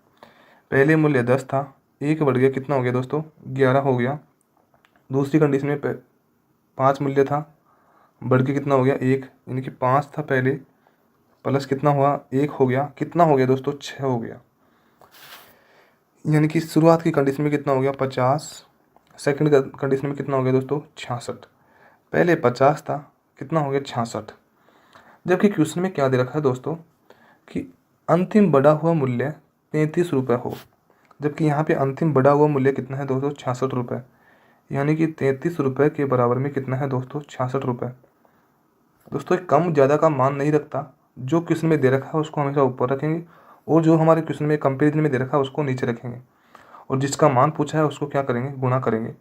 A: पहले मूल्य 10 था, 1 बढ़ गया, कितना हो गया दोस्तों? 11 हो गया। दूसरी कंडीशन में 5 मूल्य था, बढ़ के कितना हो गया? 1, यानी कि 5 था पहले, प्लस कितना हुआ? 1 हो गया, कितना हो गया दोस्तों? 6 हो गया। यानी कि शुरुआत की कंडीशन में कितना हो गया? 50। सेकंड कंडीशन में कितना हो गया दोस्तों? 66। पहले 50 था, कितना हो गया? 66। जबकि क्वेश्चन में क्या दे रखा है दोस्तों कि अंतिम बढ़ा हुआ मूल्य 33 रुपये हो, जबकि यहाँ पे अंतिम बढ़ा हुआ मूल्य कितना है दोस्तों? 66 रुपये। यानी कि 33 रुपये के बराबर में कितना है दोस्तों? 66 रुपये। दोस्तों कम ज़्यादा का मान नहीं रखता, जो क्वेश्चन में दे रखा है उसको हमेशा ऊपर रखेंगे और जो हमारे क्वेश्चन में कंपेरिजन में दे रखा है उसको नीचे रखेंगे, और जिसका मान पूछा है उसको क्या करेंगे? गुणा करेंगे।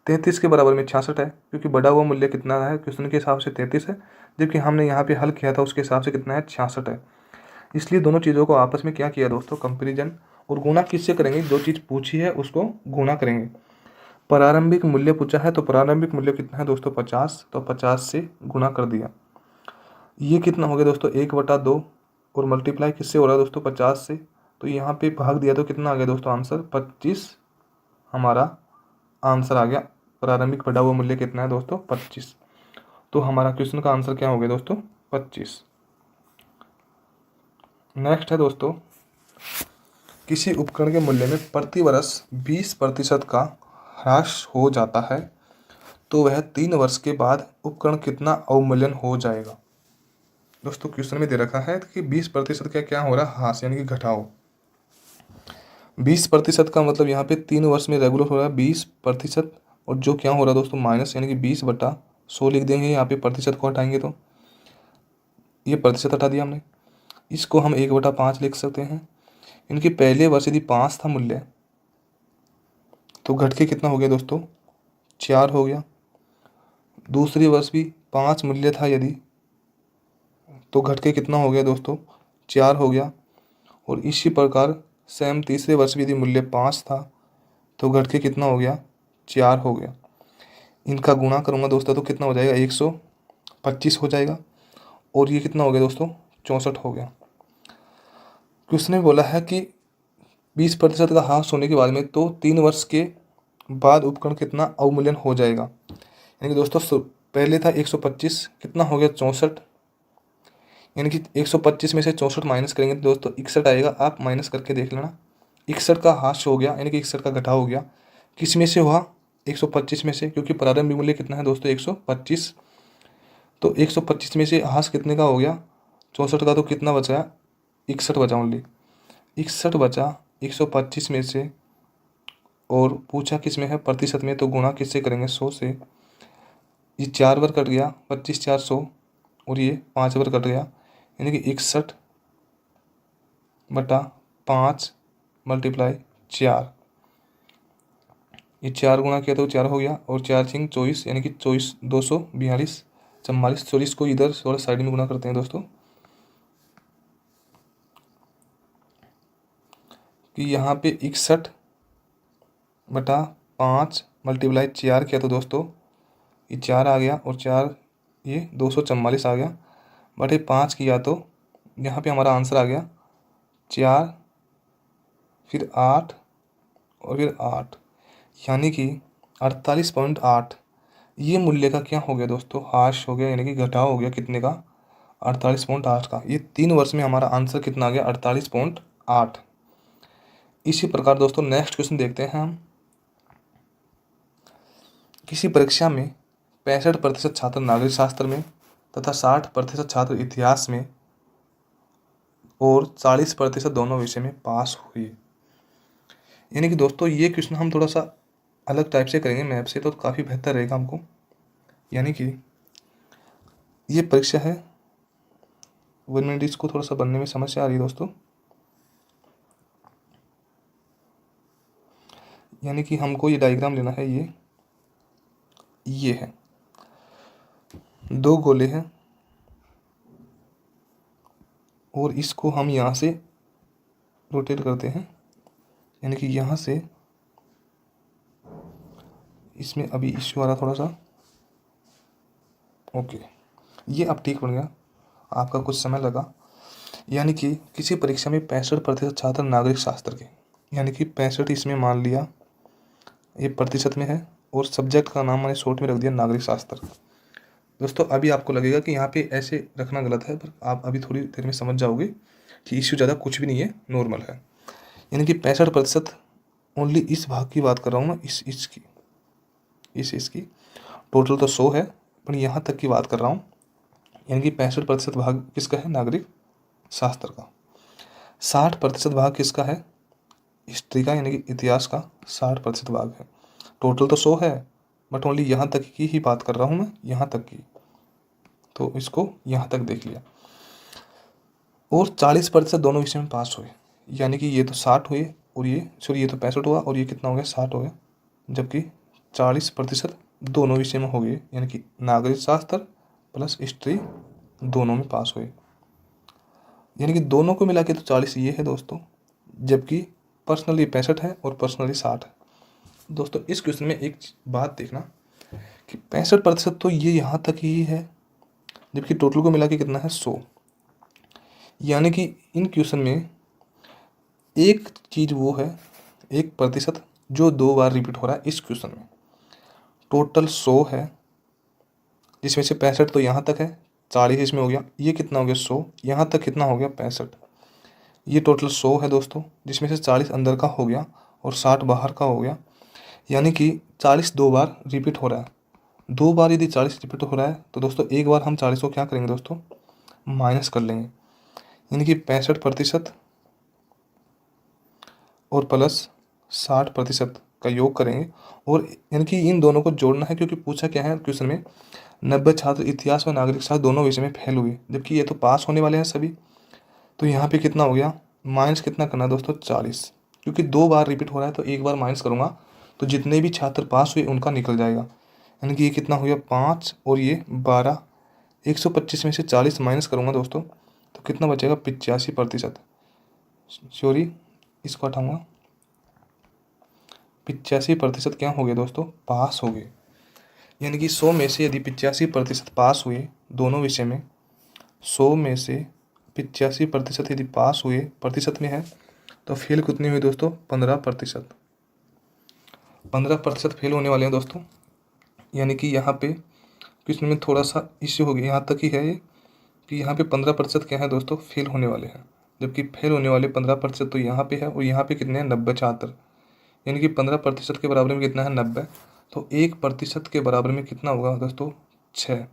A: 33 के बराबर में 66 है, क्योंकि बढ़ा हुआ मूल्य कितना है क्वेश्चन के हिसाब से? 33 है, जबकि हमने यहाँ पे हल किया था उसके हिसाब से कितना है? 66 है। इसलिए दोनों चीज़ों को आपस में क्या किया दोस्तों? कंपेरिजन। और गुणा किससे करेंगे? जो चीज़ पूछी है उसको गुणा करेंगे। प्रारंभिक मूल्य पूछा है तो प्रारंभिक मूल्य कितना है दोस्तों? 50, तो 50 से गुणा कर दिया। ये कितना हो गया दोस्तों? 1/2। और मल्टीप्लाई किससे हो रहा है दोस्तों? 50 से, तो यहाँ पे भाग दिया तो कितना आ गया दोस्तों? आंसर 25 हमारा आंसर आ गया। प्रारंभिक बढ़ा हुआ मूल्य कितना है दोस्तों? 25। तो हमारा क्वेश्चन का आंसर क्या हो गया दोस्तों? 25। नेक्स्ट है दोस्तों, किसी उपकरण के मूल्य में प्रति वर्ष 20% का ह्रास हो जाता है तो वह 3 वर्ष के बाद उपकरण कितना अवमूल्यन हो जाएगा? दोस्तों क्वेश्चन में दे रखा है कि 20% का क्या हो रहा है? ह्रास, यानी कि घटाव। 20% का मतलब यहाँ पे 3 वर्ष में रेगुलर हो रहा है 20%, और जो क्या हो रहा है दोस्तों? माइनस, यानी कि 20/3 100 लिख देंगे, यहाँ पे प्रतिशत को हटाएंगे तो ये प्रतिशत हटा दिया हमने। इसको हम 1/5 लिख सकते हैं। इनके पहले वर्ष यदि 5 था मूल्य तो घट के कितना हो गया दोस्तों, 4 हो गया। दूसरी वर्ष भी 5 मूल्य था यदि, तो घट के कितना हो गया दोस्तों, 4 हो गया। और इसी प्रकार सेम तीसरे वर्ष भी यदि मूल्य 5 था तो घट के कितना हो गया, 4 हो गया। इनका गुणा करूँगा दोस्तों तो कितना हो जाएगा, 125 हो जाएगा। और ये कितना हो गया दोस्तों, 64 हो गया। क्वेश्चन में बोला है कि 20% का ह्रास होने के बाद में तो 3 वर्ष के बाद उपकरण कितना अवमूल्यन हो जाएगा। यानी कि दोस्तों पहले था 125, कितना हो गया, 64। यानी कि 125 में से 64 माइनस करेंगे तो दोस्तों 61 आएगा। आप माइनस करके देख लेना। 61 का ह्रास हो गया, यानी कि 61 का घटाव हो गया। किस में से हुआ, 125 में से, क्योंकि प्रारंभिक मूल्य कितना है दोस्तों, 125। तो 125 में से ह्रास कितने का हो गया, 64 का, तो कितना बचा, 61 बचा ओनली। 61 बचा 125 में से, और पूछा किस में है, प्रतिशत में, तो गुणा किससे करेंगे, 100 से। ये 4 बार कट गया, 25 4 100, और ये 5 बार कट गया, यानी कि 61/5 मल्टीप्लाई 4। ये 4 गुणा किया तो 4 हो गया, और 4 6 24, यानी कि 24 242 44। 44 को इधर थोड़ा साइड में गुणा करते हैं दोस्तों, कि यहाँ पे 61/5 मल्टीप्लाई 4 किया तो दोस्तों ये 4 आ गया, और 4 ये 244 आ गया, बटे 5 किया तो यहाँ पे हमारा आंसर आ गया 4, फिर 8 और फिर 8, यानी कि 48.8। ये मूल्य का क्या हो गया दोस्तों, ह्रास हो गया, यानी कि घटाव हो गया कितने का, 48.8 का। ये 3 वर्ष में हमारा आंसर कितना आ गया, 48.8। इसी प्रकार दोस्तों नेक्स्ट क्वेश्चन देखते हैं हम। किसी परीक्षा में 65% छात्र नागरिक शास्त्र में तथा 60% छात्र इतिहास में और 40% दोनों विषय में पास हुए। यानी कि दोस्तों ये क्वेश्चन हम थोड़ा सा अलग टाइप से करेंगे मैप से, तो काफ़ी बेहतर रहेगा हमको। यानी कि ये परीक्षा है, 1 मिनट, इसको थोड़ा सा बनने में समस्या आ रही है दोस्तों। यानी कि हमको ये डायग्राम लेना है, ये है 2 गोले हैं, और इसको हम यहाँ से रोटेट करते हैं, यानी कि यहाँ से इसमें अभी इश्यू आ रहा थोड़ा सा। ओके, ये अब ठीक बन गया, आपका कुछ समय लगा। यानी कि किसी परीक्षा में 65% छात्र नागरिक शास्त्र के, यानी कि 65 इसमें मान लिया, ये प्रतिशत में है, और सब्जेक्ट का नाम मैंने शॉर्ट में रख दिया नागरिक शास्त्र। दोस्तों अभी आपको लगेगा कि यहाँ पे ऐसे रखना गलत है, पर आप अभी थोड़ी देर में समझ जाओगे कि इश्यू ज़्यादा कुछ भी नहीं है, नॉर्मल है। यानी कि 65% ओनली इस भाग की बात कर रहा हूँ मैं, इसकी टोटल तो 100 है, पर यहाँ तक की बात कर रहा हूँ। यानी कि 65% भाग किसका है, नागरिक शास्त्र का। 60% भाग किसका है, हिस्ट्री का, यानी कि इतिहास का 60% भाग है। टोटल तो 100 है, बट ओनली यहाँ तक की ही बात कर रहा हूँ मैं, यहाँ तक की, तो इसको यहाँ तक देख लिया। और 40% दोनों विषय में पास हुए, यानी कि ये तो 60 हुए, और ये सॉरी ये तो 65 हुआ, और ये कितना हो गया, 60 हो गया। जबकि 40% दोनों विषय में हो गए, यानी कि नागरिक शास्त्र प्लस हिस्ट्री दोनों में पास हुए। यानी कि दोनों को मिला के तो 40 ये है दोस्तों, जबकि पर्सनली 65 है और पर्सनली 60 है। दोस्तों इस क्वेश्चन में एक बात देखना कि 65% तो ये यहाँ तक ही है, जबकि टोटल को मिला के कितना है, 100। यानी कि इन क्वेश्चन में एक चीज़ वो है, 1% जो 2 बार रिपीट हो रहा है इस क्वेश्चन में। टोटल 100 है, जिसमें से 65 तो यहाँ तक है, 40 इसमें हो गया, ये कितना हो गया, 100, यहाँ तक कितना हो गया, 65। ये टोटल 100 है दोस्तों, जिसमें से 40 अंदर का हो गया और 60 बाहर का हो गया। यानी कि 40 2 बार रिपीट हो रहा है। 2 बार यदि 40 रिपीट हो रहा है तो दोस्तों एक बार हम 40 को क्या करेंगे दोस्तों, माइनस कर लेंगे। यानी कि 65% और प्लस 60% का योग करेंगे और यानी कि इन दोनों को जोड़ना है, क्योंकि पूछा क्या है क्वेश्चन में, 90 छात्र इतिहास व नागरिक शास्त्र दोनों विषय में फेल हुए, जबकि ये तो पास होने वाले हैं सभी। तो यहाँ पे कितना हो गया, माइनस कितना करना है दोस्तों, 40, क्योंकि 2 बार रिपीट हो रहा है तो एक बार माइनस करूँगा तो जितने भी छात्र पास हुए उनका निकल जाएगा। यानी कि ये कितना हो गया 5 और ये 12, 125 में से 40 माइनस करूँगा दोस्तों तो कितना बचेगा 85%। सॉरी, इसको हटाऊँगा, 85% क्या हो गया दोस्तों, पास हो गए। यानी कि 100 में से यदि 85% पास हुए दोनों विषय में, 100 में से 85% यदि पास हुए, प्रतिशत में है, तो फेल कितनी हुई दोस्तों, 15%। 15% फेल होने वाले हैं दोस्तों। यानी कि यहाँ पे क्वेश्चन में थोड़ा सा इश्यू हो गया, यहाँ तक ही है ये कि यहाँ पे 15% क्या है दोस्तों, फेल होने वाले हैं, जबकि फेल होने वाले 15% तो यहाँ पे है और यहाँ पे कितने हैं, 90 छात्र। यानी कि 15% के बराबर में कितना है, 90। तो 1% के बराबर में कितना होगा दोस्तों, 6।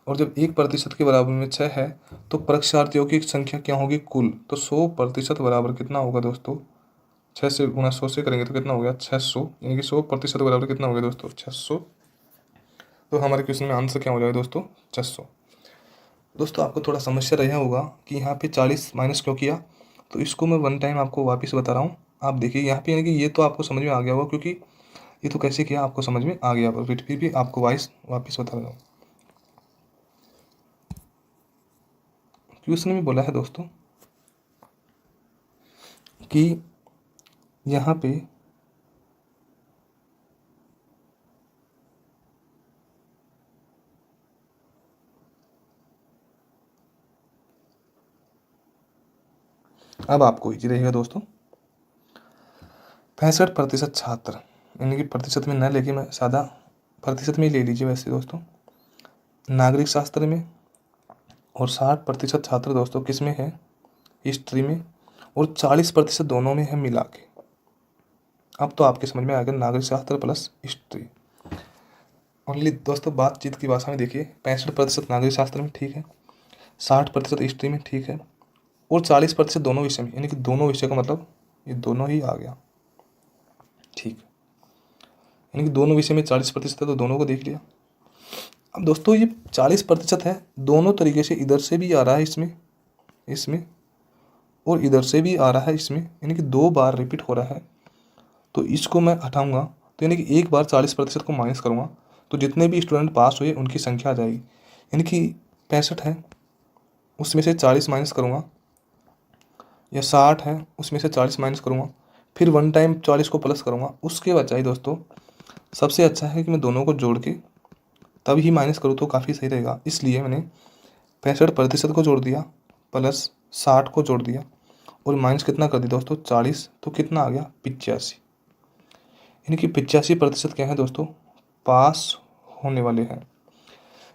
A: और जब 1% के बराबर में 6 है तो परीक्षार्थियों की संख्या क्या होगी, कुल। तो 100% बराबर कितना होगा दोस्तों, 6 से गुना 100 से करेंगे तो कितना हो गया, 600। यानी कि 100% बराबर कितना हो गया दोस्तों, 600। तो हमारे क्वेश्चन में आंसर क्या हो जाएगा दोस्तों, 600। दोस्तों आपको थोड़ा समस्या रहा होगा कि यहाँ पे 40 माइनस क्यों किया, तो इसको मैं वन टाइम आपको वापस बता रहा हूँ। आप देखिए यहाँ पे, यानी कि ये तो आपको समझ में आ गया होगा, क्योंकि ये तो कैसे किया आपको समझ में आ गया, बट फिर भी आपको वापस बता रहा हूँ। क्वेश्चन में बोला है दोस्तों कि यहाँ पे अब आपको इजी रहेगा दोस्तों, 65% छात्र, यानी कि प्रतिशत में न लेके मैं सादा प्रतिशत में ही ले लीजिए वैसे दोस्तों, नागरिक शास्त्र में, और 60% छात्र दोस्तों किस में है, हिस्ट्री में, और 40% दोनों में है मिला के। अब तो आपके समझ में आ गया, नागरिक शास्त्र प्लस हिस्ट्री। ओनली दोस्तों बातचीत की भाषा में देखिए, 65% नागरिक शास्त्र में ठीक है, 60% हिस्ट्री में ठीक है, और 40% दोनों विषय में, यानी कि दोनों विषय का मतलब ये दोनों ही आ गया, ठीक। यानी कि दोनों विषय में 40% है तो दोनों को देख लिया। अब दोस्तों ये 40% है, दोनों तरीके से इधर से भी आ रहा है इसमें और इधर से भी आ रहा है इसमें, यानी कि 2 बार रिपीट हो रहा है। तो इसको मैं हटाऊंगा तो यानी कि एक बार 40% को माइनस करूँगा तो जितने भी स्टूडेंट पास हुए उनकी संख्या आ जाएगी। यानी कि 65 है, उसमें से 40 माइनस करूँगा, या 60 है, उसमें से 40 माइनस करूँगा, फिर वन टाइम 40 को प्लस करूँगा, उसके बजाय दोस्तों सबसे अच्छा है कि मैं दोनों को जोड़ के तब ही माइनस करूँ तो काफ़ी सही रहेगा। इसलिए मैंने 65% को जोड़ दिया प्लस 60 को जोड़ दिया और माइनस कितना कर दिया दोस्तों, 40। तो कितना आ गया, 85। यानी कि 85% क्या है दोस्तों, पास होने वाले हैं।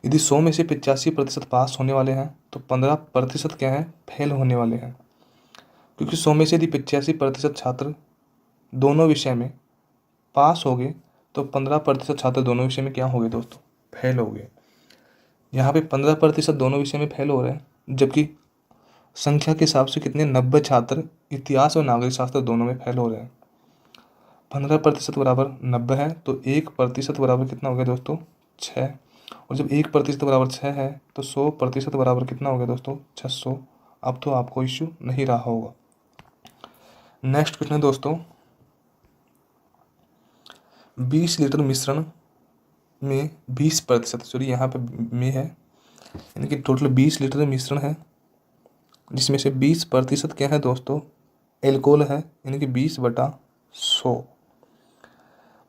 A: यदि 100 में से 85% पास होने वाले हैं तो 15% क्या है, फेल होने वाले हैं। क्योंकि 100 में से यदि 85% छात्र दोनों विषय में पास हो गए तो 15% छात्र दोनों विषय में क्या हो गए दोस्तों, फेल हो गए। यहाँ पे 15% दोनों विषय में फेल हो रहे हैं, जबकि संख्या के हिसाब से कितने, 90 छात्र इतिहास और नागरिक शास्त्र दोनों में फेल हो रहे हैं। 15% बराबर 90 है तो 1% बराबर कितना हो गया दोस्तों, 6। और जब 1% बराबर 6 है तो 100% बराबर कितना हो गया दोस्तों, 600। अब तो आपको इश्यू नहीं रहा होगा। नेक्स्ट क्वेश्चन है दोस्तों, 20 लीटर मिश्रण में 20%, सॉरी यहाँ पे में है, यानी कि टोटल 20 लीटर मिश्रण है जिसमें से 20% क्या है दोस्तों, एल्कोहल है, यानी कि 20/100।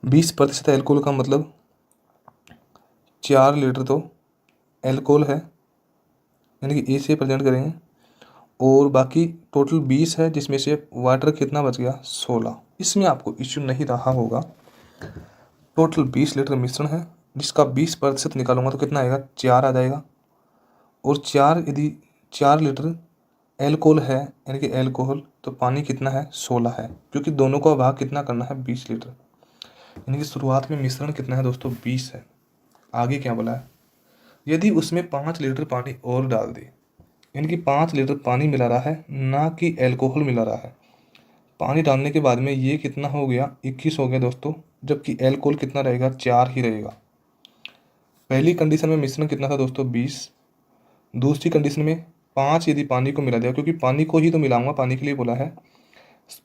A: 20% एल्कोहल का मतलब 4 लीटर तो एल्कोहल है, यानी कि ए से प्रेजेंट करेंगे, और बाकी टोटल 20 है जिसमें से वाटर कितना बच गया, 16। इसमें आपको इश्यू नहीं रहा होगा। टोटल 20 लीटर मिश्रण है जिसका 20% निकालूंगा तो कितना आएगा, 4 आ जाएगा। और 4 यदि 4 लीटर एल्कोहल है, यानी कि एल्कोहल, तो पानी कितना है, 16 है, क्योंकि दोनों का भाग कितना करना है, 20 लीटर। यानी कि शुरुआत में मिश्रण कितना है दोस्तों, 20 है। आगे क्या बोला है, यदि उसमें 5 लीटर पानी और डाल दे, यानी कि 5 लीटर पानी मिला रहा है ना कि एल्कोहल मिला रहा है, पानी डालने के बाद में ये कितना हो गया, 21 हो गया दोस्तों, जबकि एल्कोहल कितना रहेगा, 4 ही रहेगा। पहली कंडीशन में मिश्रण कितना था दोस्तों, 20। दूसरी कंडीशन में 5 यदि पानी को मिला दिया, क्योंकि पानी को ही तो मिलाऊंगा, पानी के लिए बोला है।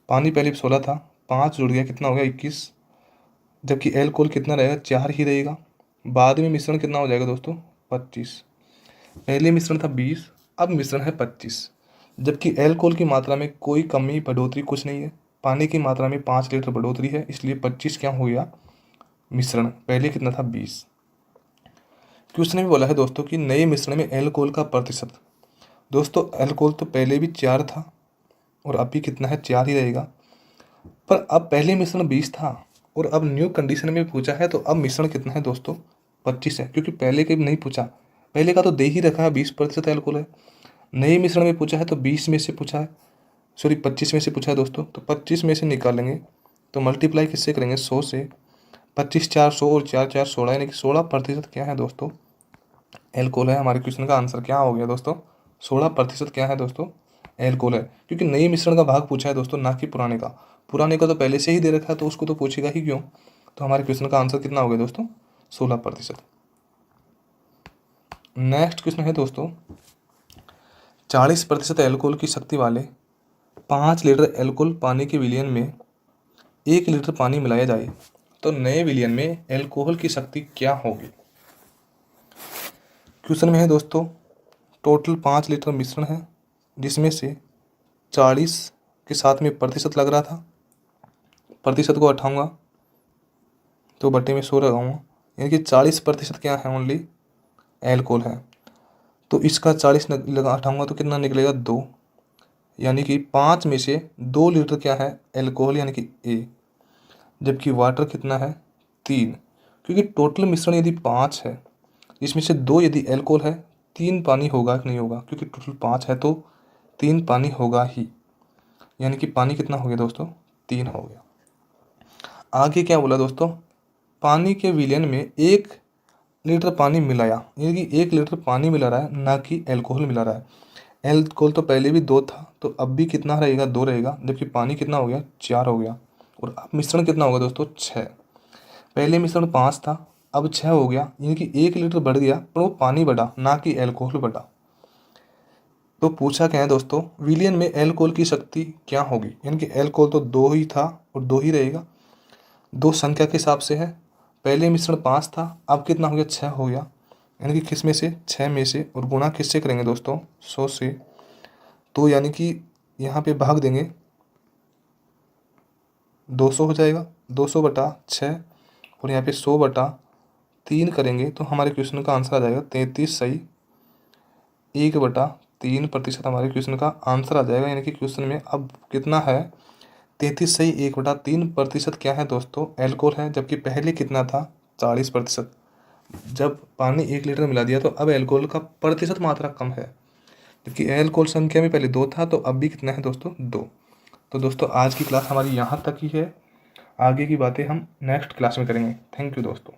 A: पानी पहले 16 था, 5 जुड़ गया, कितना हो गया, 21। जबकि एल्कोहल कितना रहेगा, 4 ही रहेगा। बाद में मिश्रण कितना हो जाएगा दोस्तों, 25। पहले मिश्रण था 20, अब मिश्रण है 25। जबकि एल्कोहल की मात्रा में कोई कमी बढ़ोतरी कुछ नहीं है, पानी की मात्रा में 5 लीटर बढ़ोतरी है, इसलिए 25 क्या हो गया मिश्रण। पहले कितना था, 20। क्वेश्चन में बोला है दोस्तों कि नए मिश्रण में एल्कोहल का प्रतिशत। दोस्तों एल्कोहल तो पहले भी 4 था और अब भी कितना है, 4 ही रहेगा। पर अब पहले मिश्रण 20 था और अब न्यू कंडीशन में पूछा है, तो अब मिश्रण कितना है दोस्तों, 25 है। क्योंकि पहले के नहीं पूछा, पहले का तो दे ही रखा है, 20% एल्कोहल है। नए मिश्रण में पूछा है तो 20 में से पूछा है, सॉरी 25 में से पूछा है दोस्तों। तो 25 में से निकालेंगे तो मल्टीप्लाई किससे करेंगे, 100 से। 25 4 100 और 4 4 16, यानी कि 16% क्या है दोस्तों, एल्कोहल है। हमारे क्वेश्चन का आंसर क्या हो गया दोस्तों, 16% क्या है दोस्तों, एल्कोहल है। क्योंकि नई मिश्रण का भाग पूछा है दोस्तों, ना कि पुराने का। पुराने का तो पहले से ही दे रखा है, तो उसको तो पूछेगा ही क्यों। तो हमारे क्वेश्चन का आंसर कितना हो गया दोस्तों, 16%। नेक्स्ट क्वेश्चन है दोस्तों, 40% एल्कोहल की शक्ति वाले 5 लीटर एल्कोहल पानी के विलयन में 1 लीटर पानी मिलाया जाए तो नए विलयन में एल्कोहल की शक्ति क्या होगी। क्वेश्चन में है दोस्तों, टोटल 5 लीटर मिश्रण है, जिसमें से 40 के साथ में प्रतिशत लग रहा था। प्रतिशत को हटाऊंगा तो बटे में 100 लगाऊंगा, यानी कि 40% क्या है, ओनली एल्कोहल है। तो इसका 40 लगा हटाऊंगा तो कितना निकलेगा, 2। यानी कि 5 में से 2 लीटर क्या है, एल्कोहल, यानी कि ए। जबकि वाटर कितना है, 3। क्योंकि टोटल मिश्रण यदि 5 है, इसमें से 2 यदि एल्कोहल है, 3 पानी होगा कि नहीं होगा, क्योंकि टोटल 5 है तो 3 पानी होगा ही। यानी कि पानी कितना हो गया दोस्तों, 3 हो गया। आगे क्या बोला दोस्तों, पानी के विलयन में 1 लीटर पानी मिलाया, यानी कि 1 लीटर पानी मिला रहा है, ना कि एल्कोहल मिला रहा है। एल्कोहल तो पहले भी 2 था, तो अब भी कितना रहेगा, 2 रहेगा। जबकि पानी कितना हो गया, 4 हो गया। और अब मिश्रण कितना होगा दोस्तों, 6। पहले मिश्रण 5 था, अब 6 हो गया, यानी कि 1 लीटर बढ़ गया, पर वो पानी बढ़ा, ना कि एल्कोहल बढ़ा। तो पूछा क्या है दोस्तों, विलयन में एल्कोहल की शक्ति क्या होगी। यानी कि एल्कोहल तो 2 ही था और 2 ही रहेगा, 2 संख्या के हिसाब से है। पहले मिश्रण 5 था, अब कितना हो गया, 6 हो गया। यानी कि किस में से, 6 में से, और गुणा किससे करेंगे दोस्तों, 100 से। तो यानी कि यहाँ पे भाग देंगे, 200 हो जाएगा, 200/6, और यहाँ पे 100/3 करेंगे तो हमारे क्वेश्चन का आंसर आ जाएगा 33 सही 1/3% हमारे क्वेश्चन का आंसर आ जाएगा। यानी कि क्वेश्चन में अब कितना है, 33 सही 1/3% क्या है दोस्तों, एल्कोहल है। जबकि पहले कितना था, 40%। जब पानी 1 लीटर मिला दिया तो अब एल्कोहल का प्रतिशत मात्रा कम है। जबकि एल्कोहल संख्या में पहले 2 था, तो अब भी कितना है दोस्तों, 2। तो दोस्तों आज की क्लास हमारी यहाँ तक ही है, आगे की बातें हम नेक्स्ट क्लास में करेंगे। थैंक यू दोस्तों।